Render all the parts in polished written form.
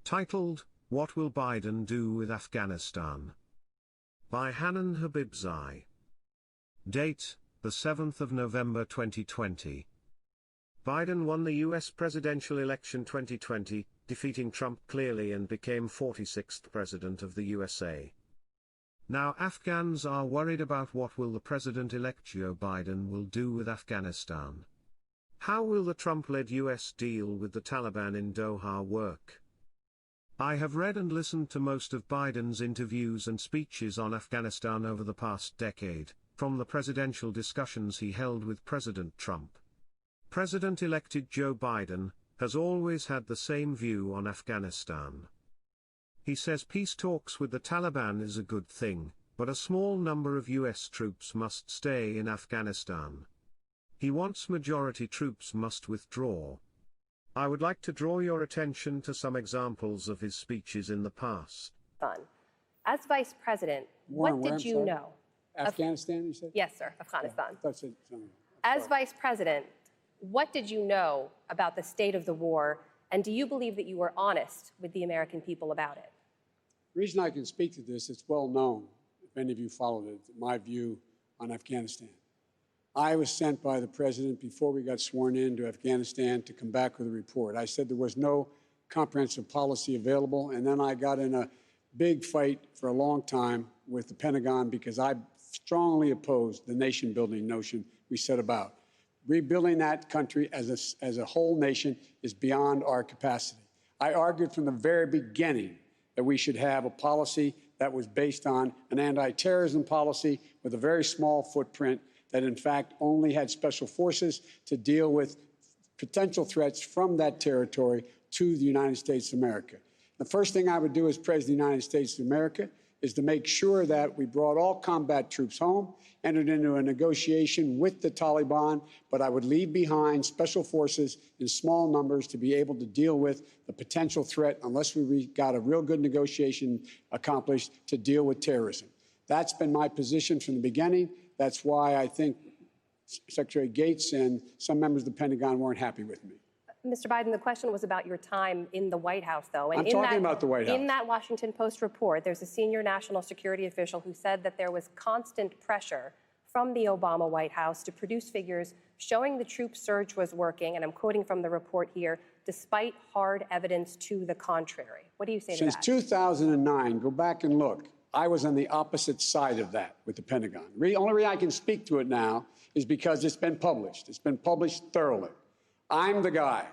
Titled, What Will Biden Do with Afghanistan? By Hanan Habibzai. Date, the 7th of November 2020. Biden won the U.S. presidential election 2020, defeating Trump clearly and became 46th president of the USA. Now Afghans are worried about what will the president-elect Joe Biden will do with Afghanistan. How will the Trump-led U.S. deal with the Taliban in Doha work? I have read and listened to most of Biden's interviews and speeches on Afghanistan over the past decade, from the presidential discussions he held with President Trump. President-elected Joe Biden has always had the same view on Afghanistan. He says peace talks with the Taliban is a good thing, but a small number of U.S. troops must stay in Afghanistan. He wants majority troops must withdraw. I would like to draw your attention to some examples of his speeches in the past. As Vice President, what did you know? Afghanistan, you said? Yes, sir, Afghanistan. Yeah, that's it. As Vice President, what did you know about the state of the war, and do you believe that you were honest with the American people about it? The reason I can speak to this, it's well known, if any of you followed it, my view on Afghanistan. I was sent by the president before we got sworn in to Afghanistan to come back with a report. I said there was no comprehensive policy available, and then I got in a big fight for a long time with the Pentagon because I strongly opposed the nation-building notion we set about. Rebuilding that country as a whole nation is beyond our capacity. I argued from the very beginning that we should have a policy that was based on an anti-terrorism policy with a very small footprint that in fact only had special forces to deal with potential threats from that territory to the United States of America. The first thing I would do as President of the United States of America is to make sure that we brought all combat troops home, entered into a negotiation with the Taliban, but I would leave behind special forces in small numbers to be able to deal with the potential threat unless we got a real good negotiation accomplished to deal with terrorism. That's been my position from the beginning. That's why I think Secretary Gates and some members of the Pentagon weren't happy with me. Mr. Biden, the question was about your time in the White House, though. And I'm talking about the White House. In that Washington Post report, there's a senior national security official who said that there was constant pressure from the Obama White House to produce figures showing the troop surge was working, and I'm quoting from the report here, despite hard evidence to the contrary. What do you say to that? Since 2009, go back and look. I was on the opposite side of that with the Pentagon. The only reason I can speak to it now is because it's been published. It's been published thoroughly. I'm the guy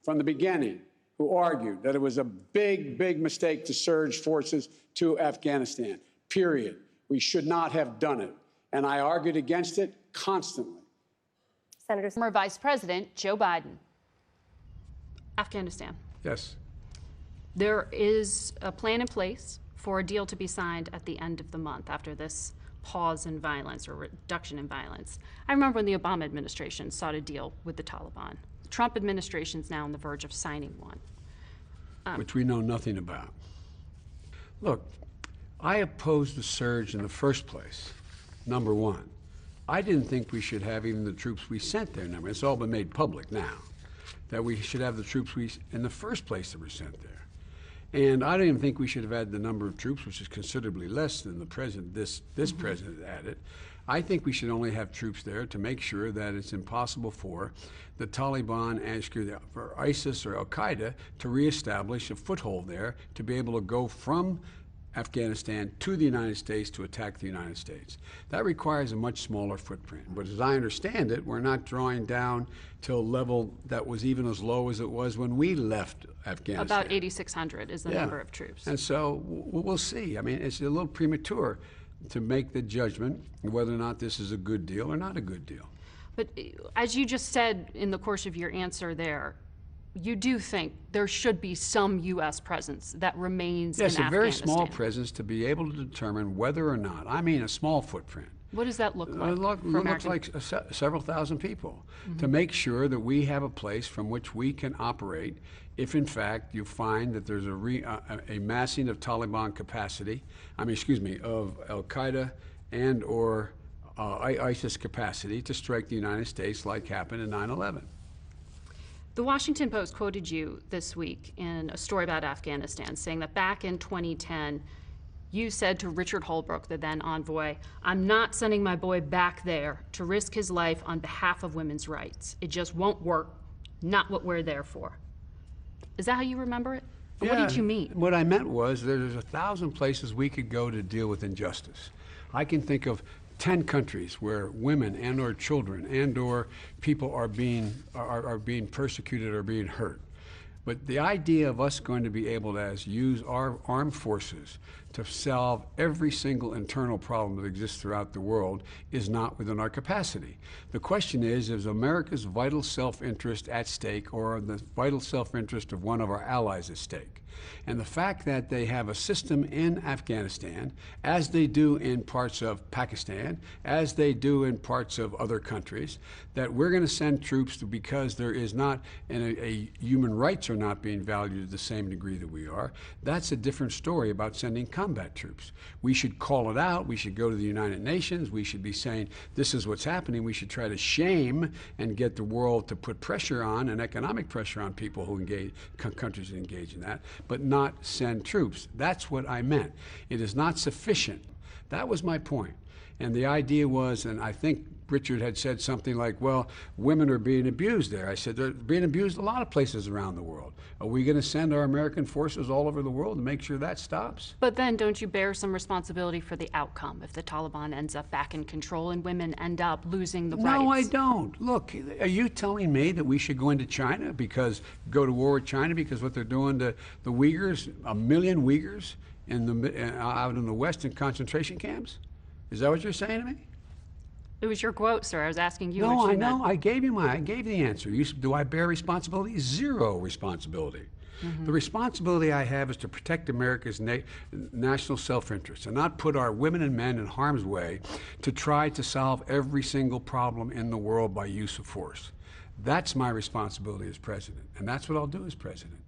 from the beginning who argued that it was a big, big mistake to surge forces to Afghanistan, period. We should not have done it. And I argued against it constantly. Senator. Former Vice President Joe Biden. Afghanistan. Yes. There is a plan in place for a deal to be signed at the end of the month after this pause in violence or reduction in violence. I remember when the Obama administration sought a deal with the Taliban. The Trump administration is now on the verge of signing one. Which we know nothing about. Look, I opposed the surge in the first place, number one. I didn't think we should have even the troops we sent there. Number, it's all been made public now, that we should have the troops in the first place that were sent there. And I don't even think we should have had the number of troops, which is considerably less than the president, this president added. I think we should only have troops there to make sure that it's impossible for the Taliban, for ISIS or Al-Qaeda to reestablish a foothold there, to be able to go from Afghanistan to the United States to attack the United States. That requires a much smaller footprint. But as I understand it, we're not drawing down to a level that was even as low as it was when we left Afghanistan. About 8,600 is the number of troops. And so we'll see. I mean, it's a little premature to make the judgment whether or not this is a good deal or not a good deal. But as you just said in the course of your answer there, you do think there should be some U.S. presence that remains in Afghanistan. Yes, a very small presence to be able to determine whether or not, I mean a small footprint. What does that look like? It looks like several thousand people, to make sure that we have a place from which we can operate if in fact you find that there's a massing of Taliban capacity, of Al-Qaeda and or ISIS capacity to strike the United States like happened in 9/11. The Washington Post quoted you this week in a story about Afghanistan, saying that back in 2010, you said to Richard Holbrooke, the then envoy, "I'm not sending my boy back there to risk his life on behalf of women's rights. It just won't work. Not what we're there for." Is that how you remember it? Or what did you mean? What I meant was there's 1,000 places we could go to deal with injustice. I can think of 10 countries where women and or children and or people are being persecuted or being hurt. But the idea of us going to be able to use our armed forces to solve every single internal problem that exists throughout the world is not within our capacity. The question is America's vital self-interest at stake or the vital self-interest of one of our allies at stake? And the fact that they have a system in Afghanistan, as they do in parts of Pakistan, as they do in parts of other countries, that we're going to send troops to because there is not, human rights are not being valued to the same degree that we are, that's a different story about sending combat troops. We should call it out. We should go to the United Nations. We should be saying, this is what's happening. We should try to shame and get the world to put pressure on and economic pressure on people who engage, countries that engage in that, but not send troops. That's what I meant. It is not sufficient. That was my point. And the idea was, and I think Richard had said something like, well, women are being abused there. I said, they're being abused a lot of places around the world. Are we going to send our American forces all over the world to make sure that stops? But then don't you bear some responsibility for the outcome if the Taliban ends up back in control and women end up losing the rights? No, I don't. Look, are you telling me that we should go into China go to war with China because what they're doing to the Uyghurs, 1 million Uyghurs out in the West in concentration camps? Is that what you're saying to me? It was your quote, sir. I was asking you. No, what you I know. meant. I gave the answer. Do I bear responsibility? Zero responsibility. Mm-hmm. The responsibility I have is to protect America's national self-interest and not put our women and men in harm's way to try to solve every single problem in the world by use of force. That's my responsibility as president, and that's what I'll do as president.